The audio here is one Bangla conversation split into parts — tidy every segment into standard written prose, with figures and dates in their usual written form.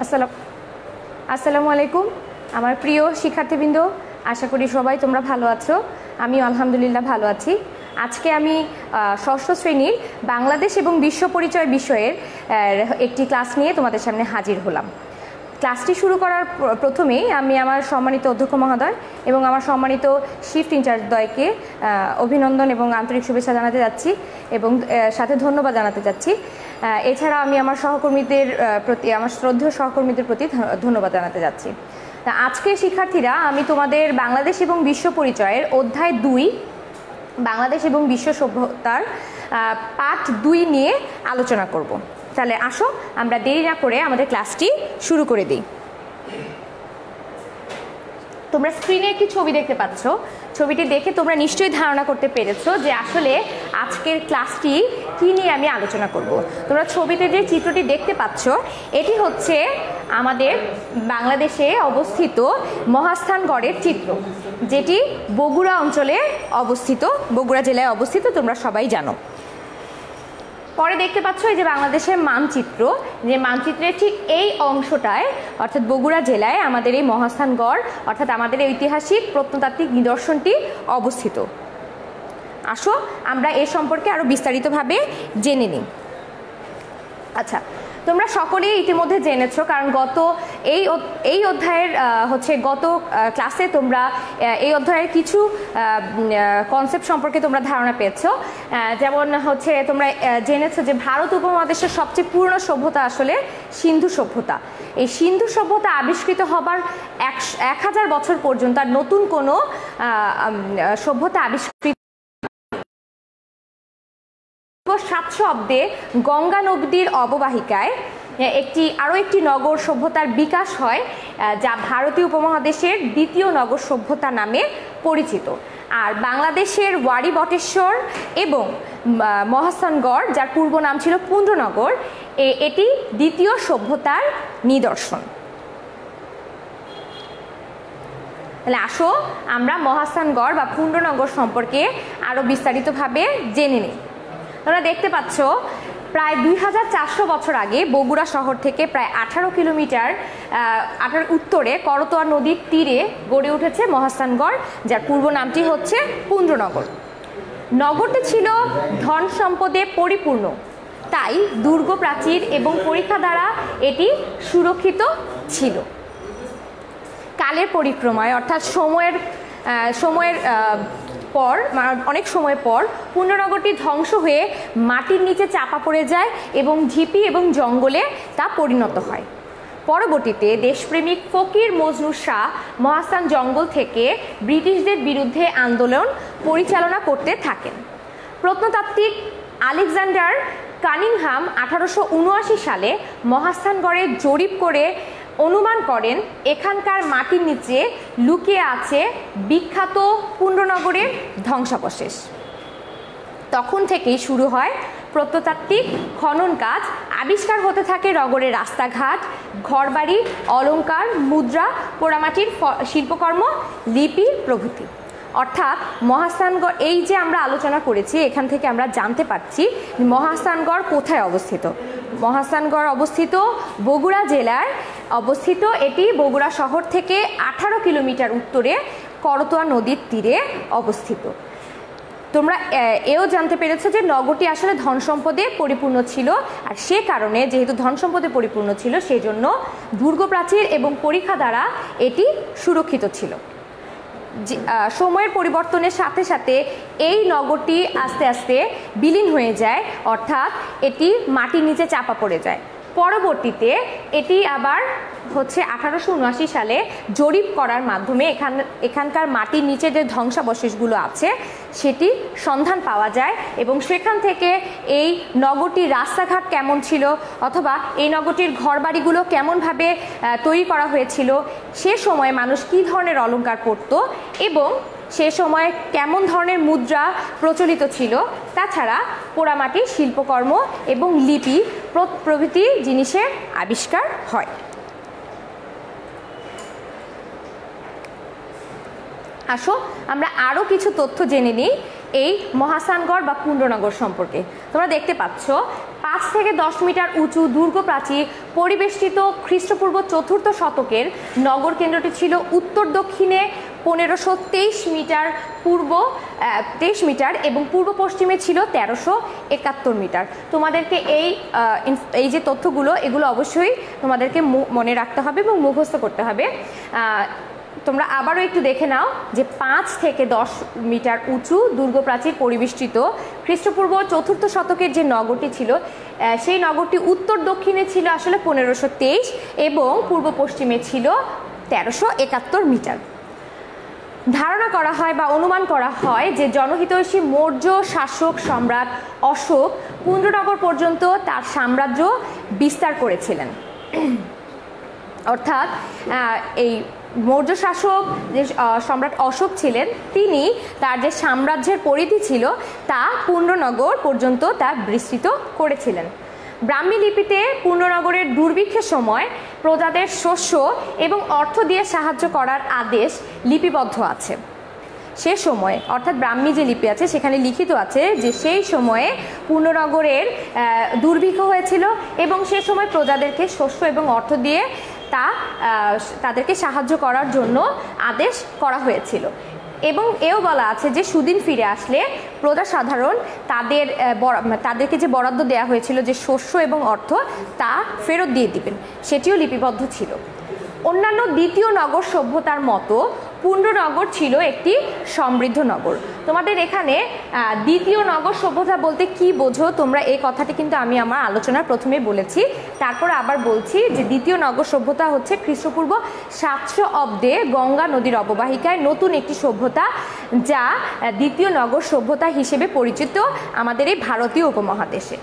আসসালামু আলাইকুম আমার প্রিয় শিক্ষার্থীবৃন্দ, আশা করি সবাই তোমরা ভালো আছো। আমি আলহামদুলিল্লাহ ভালো আছি। আজকে আমি ষষ্ঠ শ্রেণীর বাংলাদেশ এবং বিশ্ব পরিচয় বিষয়ের একটি ক্লাস নিয়ে তোমাদের সামনে হাজির হলাম। ক্লাসটি শুরু করার প্রথমেই আমি আমার সম্মানিত অধ্যক্ষ মহোদয় এবং আমার সম্মানিত শিফট ইনচার্জদ্বয়কে অভিনন্দন এবং আন্তরিক শুভেচ্ছা জানাতে যাচ্ছি এবং সাথে ধন্যবাদ জানাতে যাচ্ছি। এছাড়া আমি আমার সহকর্মীদের প্রতি, আমার শ্রদ্ধেয় সহকর্মীদের প্রতি ধন্যবাদ জানাতে যাচ্ছি। আজকে শিক্ষার্থীরা, আমি তোমাদের বাংলাদেশ এবং বিশ্ব পরিচয়ের অধ্যায় 2 বাংলাদেশ এবং বিশ্ব সভ্যতার পার্ট 2 নিয়ে আলোচনা করব। তাহলে আসো আমরা দেরি না করে আমাদের ক্লাসটি শুরু করে দিই। তোমরা স্ক্রিনে একটি ছবি দেখতে পাচ্ছ। ছবিটি দেখে তোমরা নিশ্চয়ই ধারণা করতে পেরেছো যে আসলে আজকের ক্লাসটি কী নিয়ে আমি আলোচনা করব। তোমরা ছবিতে যে চিত্রটি দেখতে পাচ্ছ, এটি হচ্ছে আমাদের বাংলাদেশে অবস্থিত মহাস্থানগড়ের চিত্র, যেটি বগুড়া অঞ্চলে অবস্থিত, বগুড়া জেলায় অবস্থিত, তোমরা সবাই জানো। পরে দেখতে পাচ্ছ এই যে বাংলাদেশের মানচিত্র, যে মানচিত্রের ঠিক এই অংশটায় অর্থাৎ বগুড়া জেলায় আমাদের এই মহাস্থানগড় অর্থাৎ আমাদের এই ঐতিহাসিক প্রত্নতাত্ত্বিক নিদর্শনটি অবস্থিত। আসো আমরা এ সম্পর্কে আরো বিস্তারিতভাবে জেনে নিই। আচ্ছা, তোমরা সকলেই ইতিমধ্যে জেনেছো, কারণ এই অধ্যায়ের গত ক্লাসে তোমরা এই অধ্যায়ের কিছু কনসেপ্ট সম্পর্কে তোমরা ধারণা পেয়েছো। যেমন তোমরা জেনেছো যে ভারত উপমহাদেশের সবচেয়ে পুরনো সভ্যতা আসলে সিন্ধু সভ্যতা। এই সিন্ধু সভ্যতা আবিষ্কৃত হবার 1000 বছর পর্যন্ত আর নতুন কোনো সভ্যতা আবিষ্কৃত 700 অব্দে গঙ্গা নদীর অববাহিকায় আরও একটি নগর সভ্যতার বিকাশ হয়, যা ভারতীয় উপমহাদেশের দ্বিতীয় নগর সভ্যতা নামে পরিচিত। আর বাংলাদেশের ওয়ারি বটেশ্বর এবং মহাস্থানগড়, যার পূর্ব নাম ছিল পুণ্ড্রনগর, এটি দ্বিতীয় সভ্যতার নিদর্শন। তাহলে আসো আমরা মহাস্থানগড় বা পুণ্ড্রনগর সম্পর্কে আরও বিস্তারিতভাবে জেনে নিই। তোমরা দেখতে পাচ্ছ প্রায় 2400 বছর আগে বগুড়া শহর থেকে প্রায় 18 কিলোমিটার উত্তরে করতোয়া নদীর তীরে গড়ে উঠেছে মহাস্থানগড়, যার পূর্ব নামটি হচ্ছে পুণ্ড্রনগর। নগরটি ছিল ধন সম্পদে পরিপূর্ণ, তাই দুর্গ প্রাচীর এবং পরীক্ষা দ্বারা এটি সুরক্ষিত ছিল। কালের পরিক্রমায় অর্থাৎ অনেক সময় পর পুণ্ড্রনগরটি ধ্বংস হয়ে মাটির নিচে চাপা পড়ে যায় এবং ঢিপি এবং জঙ্গলে তা পরিণত হয়। পরবর্তীতে দেশপ্রেমিক ফকির মজনু শাহ মহাস্থান জঙ্গল থেকে ব্রিটিশদের বিরুদ্ধে আন্দোলন পরিচালনা করতে থাকেন। প্রত্নতাত্ত্বিক আলেকজান্ডার কানিংহাম 1879 সালে মহাস্থানগড়ে জরিপ করে অনুমান করেন এখানকার মাটির নিচে লুকিয়ে আছে বিখ্যাত পুণ্ড্রনগরের ধ্বংসাবশেষ। তখন থেকেই শুরু হয় প্রত্নতাত্ত্বিক খনন কাজ। আবিষ্কার হতে থাকে নগরের রাস্তাঘাট, ঘরবাড়ি, অলংকার, মুদ্রা, পোড়ামাটির শিল্পকর্ম, লিপি প্রভৃতি। অর্থাৎ মহাস্থানগড়, এই যে আমরা আলোচনা করেছি, এখান থেকে আমরা জানতে পারছি মহাস্থানগড় কোথায় অবস্থিত। মহাস্থানগড় অবস্থিত বগুড়া জেলায় অবস্থিত। এটি বগুড়া শহর থেকে 18 কিলোমিটার উত্তরে করতোয়া নদীর তীরে অবস্থিত। তোমরা এও জানতে পেরেছো যে নগরটি আসলে ধন সম্পদে পরিপূর্ণ ছিল, আর সে কারণে যেহেতু ধন সম্পদে পরিপূর্ণ ছিল সেজন্য দুর্গ প্রাচীর এবং পরীক্ষা দ্বারা এটি সুরক্ষিত ছিল। সময়ের পরিবর্তনের সাথে সাথে এই নগরটি আস্তে আস্তে বিলীন হয়ে যায়, অর্থাৎ এটি মাটির নিচে চাপা পড়ে যায়। পরবর্তীতে এটি আবার 1879 সালে জরিপ করার মাধ্যমে এখানকার মাটির নিচে যে ধ্বংসাবশেষগুলো আছে সেটি সন্ধান পাওয়া যায় এবং সেখান থেকে এই নগরটির রাস্তাঘাট কেমন ছিল অথবা এই নগরটির ঘরবাড়িগুলো কেমনভাবে তৈরি করা হয়েছিল, সে সময় মানুষ কী ধরনের অলংকার পরত এবং সে সময় কেমন ধরনের মুদ্রা প্রচলিত ছিল, তাছাড়া পোড়ামাটির শিল্পকর্ম এবং লিপি প্রভৃতি জিনিসের আবিষ্কার হয়। আসো আমরা আরও কিছু তথ্য জেনে নিই এই মহাস্থানগড় বা পুণ্ড্রনগর সম্পর্কে। তোমরা দেখতে পাচ্ছ 5 থেকে 10 মিটার উঁচু দুর্গ প্রাচীর পরিবেষ্টিত খ্রিস্টপূর্ব 4র্থ শতকের নগর কেন্দ্রটি ছিল উত্তর দক্ষিণে 1523 মিটার, 23 মিটার এবং পূর্ব পশ্চিমে ছিল 1371 মিটার। তোমাদেরকে এই যে তথ্যগুলো এগুলো অবশ্যই তোমাদেরকে মনে রাখতে হবে এবং মুখস্থ করতে হবে। তোমরা আবারও একটু দেখে নাও যে 5 থেকে 10 মিটার উঁচু দুর্গ প্রাচীর পরিবেষ্টিত খ্রিস্টপূর্ব 4র্থ শতকের যে নগরটি ছিল সেই নগরটি উত্তর দক্ষিণে ছিল আসলে 1523 এবং পূর্ব পশ্চিমে ছিল 1371 মিটার। ধারণা করা হয় বা অনুমান করা হয় যে জনহিতৈষী মৌর্য শাসক সম্রাট অশোক পুণ্ড্রনগর পর্যন্ত তার সাম্রাজ্য বিস্তার করেছিলেন। অর্থাৎ এই মৌর্য শাসক যে সম্রাট অশোক ছিলেন তিনি তার যে সাম্রাজ্যের পরিধি ছিল তা পুণ্ড্রনগর পর্যন্ত তা বিস্তৃত করেছিলেন। ব্রাহ্মী লিপিতে পুণ্ড্রনগরের দুর্ভিক্ষের সময় প্রজাদের শস্য এবং অর্থ দিয়ে সাহায্য করার আদেশ লিপিবদ্ধ আছে। সে সময়ে অর্থাৎ ব্রাহ্মী যে লিপি আছে সেখানে লিখিত আছে যে সেই সময়ে পুণ্ড্রনগরের দুর্ভিক্ষ হয়েছিল এবং সে সময় প্রজাদেরকে শস্য এবং অর্থ দিয়ে তাদেরকে সাহায্য করার জন্য আদেশ করা হয়েছিল। এবং এও বলা আছে যে সুদিন ফিরে আসলে প্রজা সাধারণ তাদেরকে যে বরাদ্দ দেওয়া হয়েছিল যে শস্য এবং অর্থ তা ফেরত দিয়ে দিবেন, সেটিও লিপিবদ্ধ ছিল। অন্যান্য দ্বিতীয় নগর সভ্যতার মতো পুণ্ড্রনগর ছিল একটি সমৃদ্ধ নগর। তোমাদের এখানে দ্বিতীয় নগর সভ্যতা বলতে কি বোঝো তোমরা, এই কথাটি কিন্তু আমি আমার আলোচনার প্রথমে বলেছি, তারপর আবার বলছি যে দ্বিতীয় নগর সভ্যতা হচ্ছে খ্রিস্টপূর্ব 700 অব্দে গঙ্গা নদীর অববাহিকায় নতুন একটি সভ্যতা যা দ্বিতীয় নগর সভ্যতা হিসেবে পরিচিত আমাদের এই ভারতীয় উপমহাদেশে।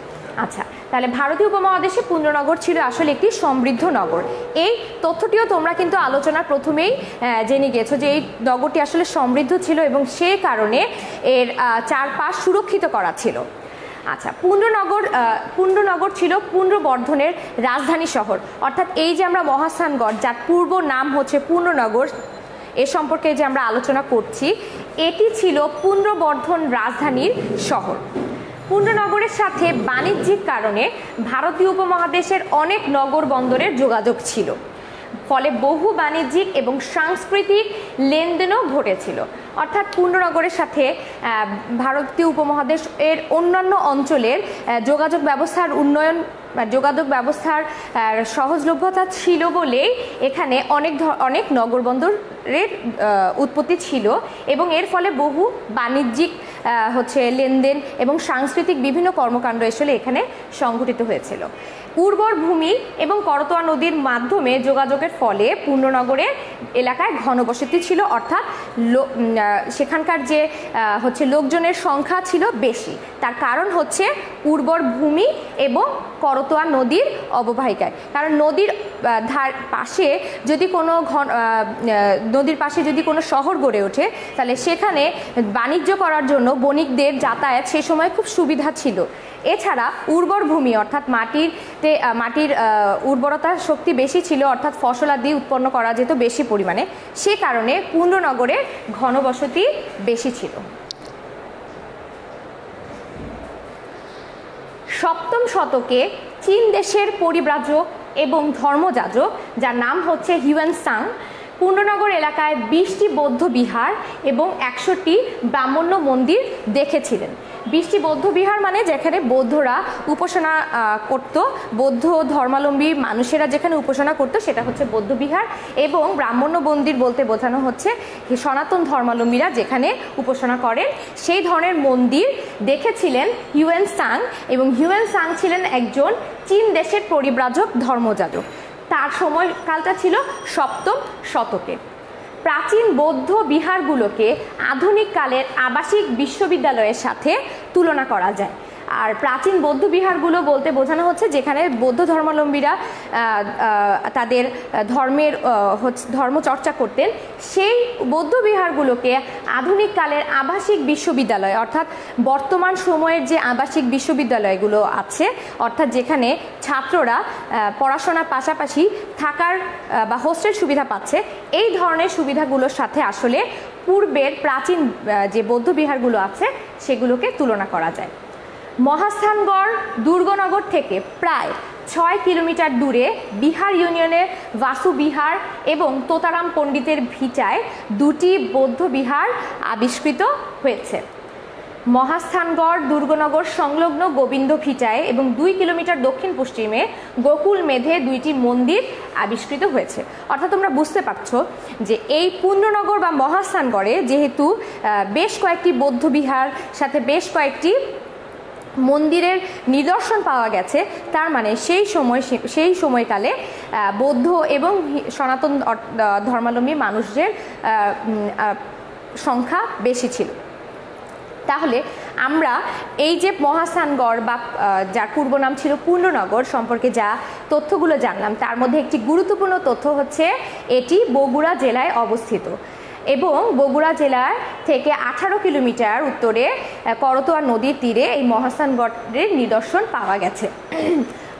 আচ্ছা, তাহলে ভারতীয় উপমহাদেশে পুণ্ড্রনগর ছিল আসলে একটি সমৃদ্ধ নগর। এই তথ্যটিও তোমরা কিন্তু আলোচনার প্রথমেই জেনে গেছো যে এই নগরটি আসলে সমৃদ্ধ ছিল এবং সেই কারণে এর চারপাশ সুরক্ষিত করা ছিল। আচ্ছা, পুণ্ড্রনগর ছিল পুণ্ড্রবর্ধনের রাজধানী শহর। অর্থাৎ এই যে আমরা মহাস্থানগড় যার পূর্ব নাম হচ্ছে পুণ্ড্রনগর এ সম্পর্কে যে আমরা আলোচনা করছি, এটি ছিল পুণ্ড্রবর্ধন রাজধানীর শহর। পুণ্ড্রনগরের সাথে বাণিজ্যিক কারণে ভারতীয় উপমহাদেশের অনেক নগর বন্দরের যোগাযোগ ছিল, ফলে বহু বাণিজ্যিক এবং সাংস্কৃতিক লেনদেনও ঘটেছিল। অর্থাৎ পুণ্ড্রনগরের সাথে ভারতীয় উপমহাদেশ এর অন্যান্য অঞ্চলের যোগাযোগ ব্যবস্থার সহজলভ্যতা ছিল বলেই এখানে অনেক নগর বন্দরের উৎপত্তি ছিল এবং এর ফলে বহু বাণিজ্যিক লেনদেন এবং সাংস্কৃতিক বিভিন্ন কর্মকাণ্ড আসলে এখানে সংঘটিত হয়েছিল। উর্বর ভূমি এবং করতোয়া নদীর মাধ্যমে যোগাযোগের ফলে পুণ্ড্রনগরের এলাকায় ঘনবসতি ছিল, অর্থাৎ সেখানকার যে লোকজনের সংখ্যা ছিল বেশি। তার কারণ হচ্ছে উর্বর ভূমি এবং করতোয়া নদীর অববাহিকায়। কারণ নদীর পাশে যদি কোনো শহর গড়ে ওঠে তাহলে সেখানে বাণিজ্য করার জন্য বণিকদের যাতায়াত সে সময় খুব সুবিধা ছিল। এছাড়া উর্বর ভূমি অর্থাৎ মাটির উর্বরতার শক্তি বেশি ছিল, অর্থাৎ ফসলাদি উৎপন্ন করা যেত বেশি পরিমাণে, সে কারণে পুণ্ড্রনগরে ঘনবসতি বেশি ছিল। সপ্তম শতকে চীন দেশের পরিব্রাজক এবং ধর্মযাজক যার নাম হচ্ছে হিউয়েন-সাং পুণ্ড্রনগর এলাকায় 20টি বৌদ্ধ বিহার এবং 100টি ব্রাহ্মণ্য মন্দির দেখেছিলেন। 20টি বৌদ্ধ বিহার মানে যেখানে বৌদ্ধরা উপাসনা করত, বৌদ্ধ ধর্মাবলম্বী মানুষেরা যেখানে উপাসনা করত সেটা হচ্ছে বৌদ্ধ বিহার, এবং ব্রাহ্মণ্য মন্দির বলতে বোঝানো হচ্ছে সনাতন ধর্মাবলম্বীরা যেখানে উপাসনা করেন সেই ধরনের মন্দির দেখেছিলেন হিউয়েন-সাং। এবং হিউয়েন-সাং ছিলেন একজন চীন দেশের পরিব্রাজক ধর্মযাজক। তার সময়কালটা ছিল সপ্তম শতকে। প্রাচীন বৌদ্ধ বিহারগুলোকে আধুনিক কালের আবাসিক বিশ্ববিদ্যালয়ের সাথে তুলনা করা যায়। আর প্রাচীন বৌদ্ধ বিহারগুলো বলতে বোঝানো হচ্ছে যেখানে বৌদ্ধ ধর্মাবলম্বীরা তাদের ধর্ম চর্চা করতেন, সেই বৌদ্ধ বিহারগুলোকে আধুনিক কালের আবাসিক বিশ্ববিদ্যালয় অর্থাৎ বর্তমান সময়ের যে আবাসিক বিশ্ববিদ্যালয়গুলো আছে, অর্থাৎ যেখানে ছাত্ররা পড়াশোনার পাশাপাশি থাকার বা হোস্টেল সুবিধা পাচ্ছে, এই ধরনের সুবিধাগুলোর সাথে আসলে পূর্বের প্রাচীন যে বৌদ্ধবিহারগুলো আছে সেগুলোকে তুলনা করা যায়। মহাস্থানগড় দুর্গনগর থেকে প্রায় 6 কিলোমিটার দূরে বিহার ইউনিয়নের বাসু বিহার এবং তোতারাম পণ্ডিতের ভিটায় দুটি বৌদ্ধ বিহার আবিষ্কৃত হয়েছে। মহাস্থানগড় দুর্গনগর সংলগ্ন গোবিন্দ ভিটায় এবং 2 কিলোমিটার দক্ষিণ পশ্চিমে গোকুল মেধে দুইটি মন্দির আবিষ্কৃত হয়েছে। অর্থাৎ তোমরা বুঝতে পারছো যে এই পুণ্যনগর বা মহাস্থানগড়ে যেহেতু বেশ কয়েকটি বৌদ্ধ বিহার সাথে বেশ কয়েকটি মন্দিরের নিদর্শন পাওয়া গেছে, তার মানে সেই সময়কালে বৌদ্ধ এবং সনাতন ধর্মাবলম্বী মানুষদের সংখ্যা বেশি ছিল। তাহলে আমরা এই যে মহাস্থানগড় বা যার পূর্ব নাম ছিল পুণ্যনগর সম্পর্কে যা তথ্যগুলো জানলাম, তার মধ্যে একটি গুরুত্বপূর্ণ তথ্য হচ্ছে এটি বগুড়া জেলায় অবস্থিত এবং বগুড়া জেলার থেকে 18 কিলোমিটার উত্তরে করতোয়া নদীর তীরে এই মহাস্থানগড়ের নিদর্শন পাওয়া গেছে।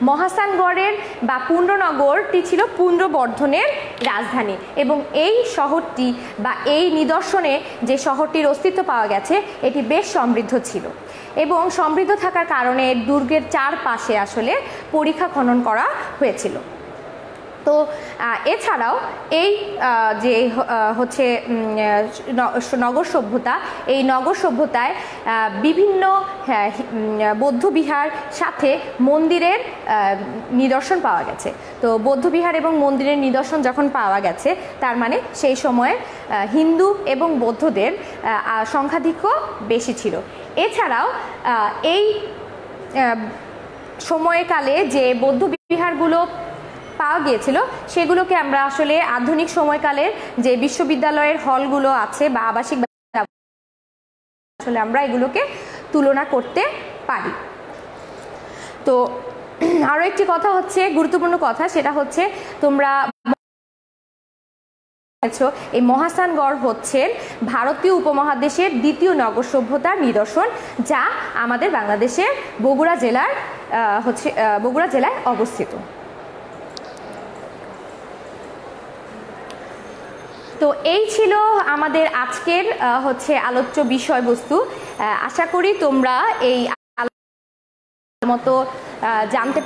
মহাস্থানগড়ের বা পুণ্ড্রনগরটি ছিল পুণ্ড্রবর্ধনের রাজধানী এবং এই শহরটি বা এই নিদর্শনে যে শহরটির অস্তিত্ব পাওয়া গেছে এটি বেশ সমৃদ্ধ ছিল এবং সমৃদ্ধ থাকার কারণে দুর্গের চারপাশে আসলে পরিখা খনন করা হয়েছিল। তো এছাড়াও এই যে হচ্ছে নগর সভ্যতা, এই নগর সভ্যতায় বিভিন্ন বৌদ্ধবিহার সাথে মন্দিরের নিদর্শন পাওয়া গেছে। তো বৌদ্ধবিহার এবং মন্দিরের নিদর্শন যখন পাওয়া গেছে তার মানে সেই সময়ে হিন্দু এবং বৌদ্ধদের সংখ্যাধিক্য বেশি ছিল। এছাড়াও এই সময়কালে যে বৌদ্ধ বিহারগুলো পাওয়া গিয়েছিল সেগুলোকে আমরা আসলে আধুনিক সময়কালের যে বিশ্ববিদ্যালয়ের হলগুলো আছে বা আবাসিক আসলে আমরা এগুলোকে তুলনা করতে পারি। তো আরো একটি কথা হচ্ছে, গুরুত্বপূর্ণ কথা, সেটা হচ্ছে তোমরা এই মহাস্থানগড় হচ্ছে ভারতীয় উপমহাদেশের দ্বিতীয় নগর সভ্যতার নিদর্শন, যা আমাদের বাংলাদেশের বগুড়া জেলায় অবস্থিত। তো এই ছিল আমাদের আজকের হচ্ছে আলোচ্য বিষয়বস্তু। আশা করি তোমরা এই মতো জানতে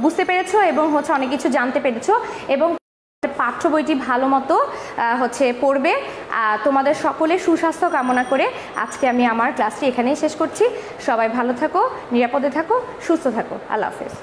বুঝতে পেরেছো এবং হচ্ছে অনেক কিছু জানতে পেরেছো এবং পাঠ্য বইটি ভালো মতো হচ্ছে পড়বে। তোমাদের সকলের সুস্বাস্থ্য কামনা করে আজকে আমি আমার ক্লাসটি এখানেই শেষ করছি। সবাই ভালো থাকো, নিরাপদে থাকো, সুস্থ থাকো। আল্লাহ হাফেজ।